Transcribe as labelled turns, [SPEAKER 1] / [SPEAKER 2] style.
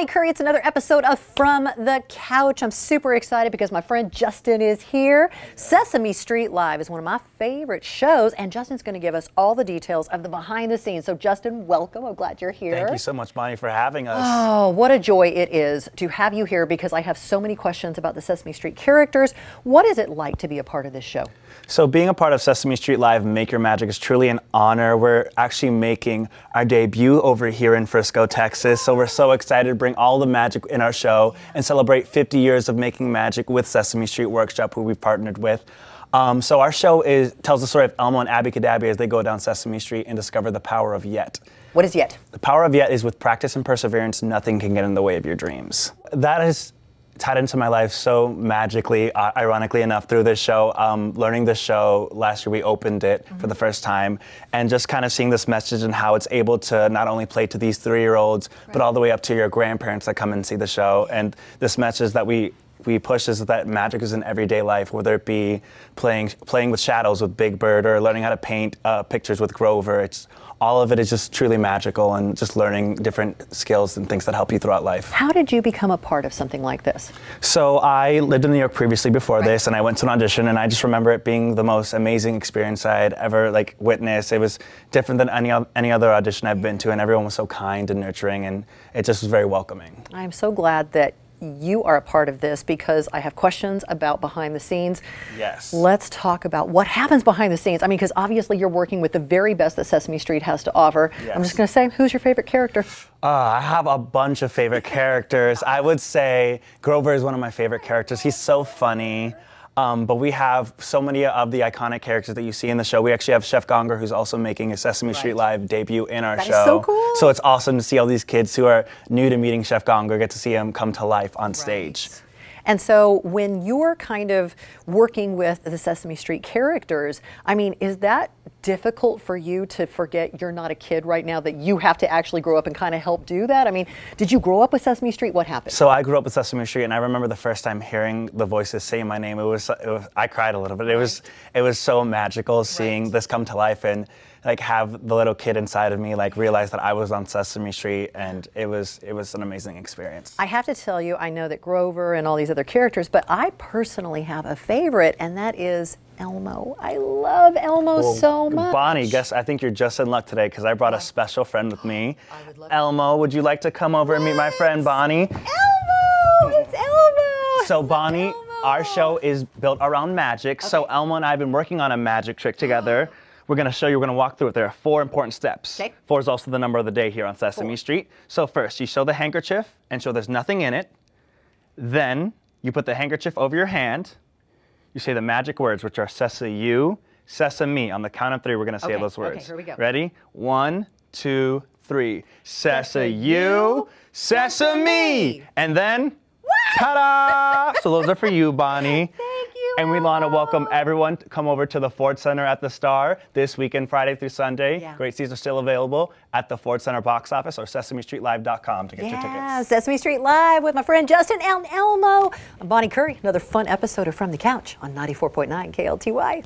[SPEAKER 1] Bonnie Curry. It's another episode of From the Couch. I'm super excited because my friend Justin is here. Sesame Street Live is one of my favorite shows, and Justin's going to give us all the details of the behind the scenes. So Justin, welcome. I'm glad you're here.
[SPEAKER 2] Thank you so much, Bonnie, for having us.
[SPEAKER 1] Oh, what a joy it is to have you here because I have so many questions about the Sesame Street characters. What is it like to be a part of this show?
[SPEAKER 2] So being a part of Sesame Street Live Make Your Magic is truly an honor. We're actually making our debut over here in Frisco, Texas. So we're so excited to bring all the magic in our show and celebrate 50 years of making magic with Sesame Street Workshop, who we've partnered with. So our show tells the story of Elmo and Abby Cadabby as they go down Sesame Street and discover the power of Yet.
[SPEAKER 1] What is Yet?
[SPEAKER 2] The power of Yet is with practice and perseverance, nothing can get in the way of your dreams. That is tied into my life so magically, ironically enough, through this show. Learning this show, last year we opened it for the first time, and just kind of seeing this message and how it's able to not only play to these 3-year-olds, but all the way up to your grandparents that come and see the show. And this message that we push is that magic is in everyday life, whether it be playing with shadows with Big Bird or learning how to paint pictures with Grover. All of it is just truly magical, and just learning different skills and things that help you throughout life.
[SPEAKER 1] How did you become a part of something like this?
[SPEAKER 2] So I lived in New York previously before this, and I went to an audition, and I just remember it being the most amazing experience I had ever witnessed. It was different than any other audition I've been to, and everyone was so kind and nurturing, and it just was very welcoming.
[SPEAKER 1] I'm so glad that you are a part of this because I have questions about behind the scenes.
[SPEAKER 2] Yes.
[SPEAKER 1] Let's talk about what happens behind the scenes. I mean, because obviously you're working with the very best that Sesame Street has to offer.
[SPEAKER 2] Yes.
[SPEAKER 1] I'm just going to say, who's your favorite character?
[SPEAKER 2] I have a bunch of favorite characters. I would say Grover is one of my favorite characters. He's so funny. But we have so many of the iconic characters that you see in the show. We actually have Chef Gonger, who's also making a Sesame Street Live debut in our show.
[SPEAKER 1] That is so cool.
[SPEAKER 2] So it's awesome to see all these kids who are new to meeting Chef Gonger get to see him come to life on stage.
[SPEAKER 1] And so when you're kind of working with the Sesame Street characters, I mean, is that difficult for you to forget you're not a kid right now, that you have to actually grow up and kind of help do that? I mean, did you grow up with Sesame Street? What happened?
[SPEAKER 2] So I grew up with Sesame Street, and I remember the first time hearing the voices say my name. I cried a little bit. It was so magical seeing this come to life and have the little kid inside of me realize that I was on Sesame Street, and it was an amazing experience.
[SPEAKER 1] I have to tell you, I know that Grover and all these other characters, but I personally have a favorite, and that is Elmo. I love Elmo so much.
[SPEAKER 2] Bonnie, I think you're just in luck today because I brought a special friend with me. Elmo, would you like to come over and meet my friend Bonnie?
[SPEAKER 1] Elmo! It's Elmo!
[SPEAKER 2] So Bonnie, our show is built around magic. Okay. So Elmo and I have been working on a magic trick together. We're going to show you, we're going to walk through it. There are 4 important steps. Okay. 4 is also the number of the day here on Sesame Street. So first, you show the handkerchief and show there's nothing in it. Then you put the handkerchief over your hand. You say the magic words, which are Sesame, Sesame. On the count of 3, we're going to say those words.
[SPEAKER 1] Okay, here we go.
[SPEAKER 2] Ready? 1, 2, 3. Sesame, Sesame. And then, ta-da! So those are for you, Bonnie.
[SPEAKER 1] Thank you.
[SPEAKER 2] And we want to welcome everyone to come over to the Ford Center at the Star this weekend, Friday through Sunday. Yeah. Great seats are still available at the Ford Center box office or SesameStreetLive.com to get your tickets.
[SPEAKER 1] Yeah, Sesame Street Live with my friend Justin and Elmo. I'm Bonnie Curry. Another fun episode of From the Couch on 94.9 KLTY.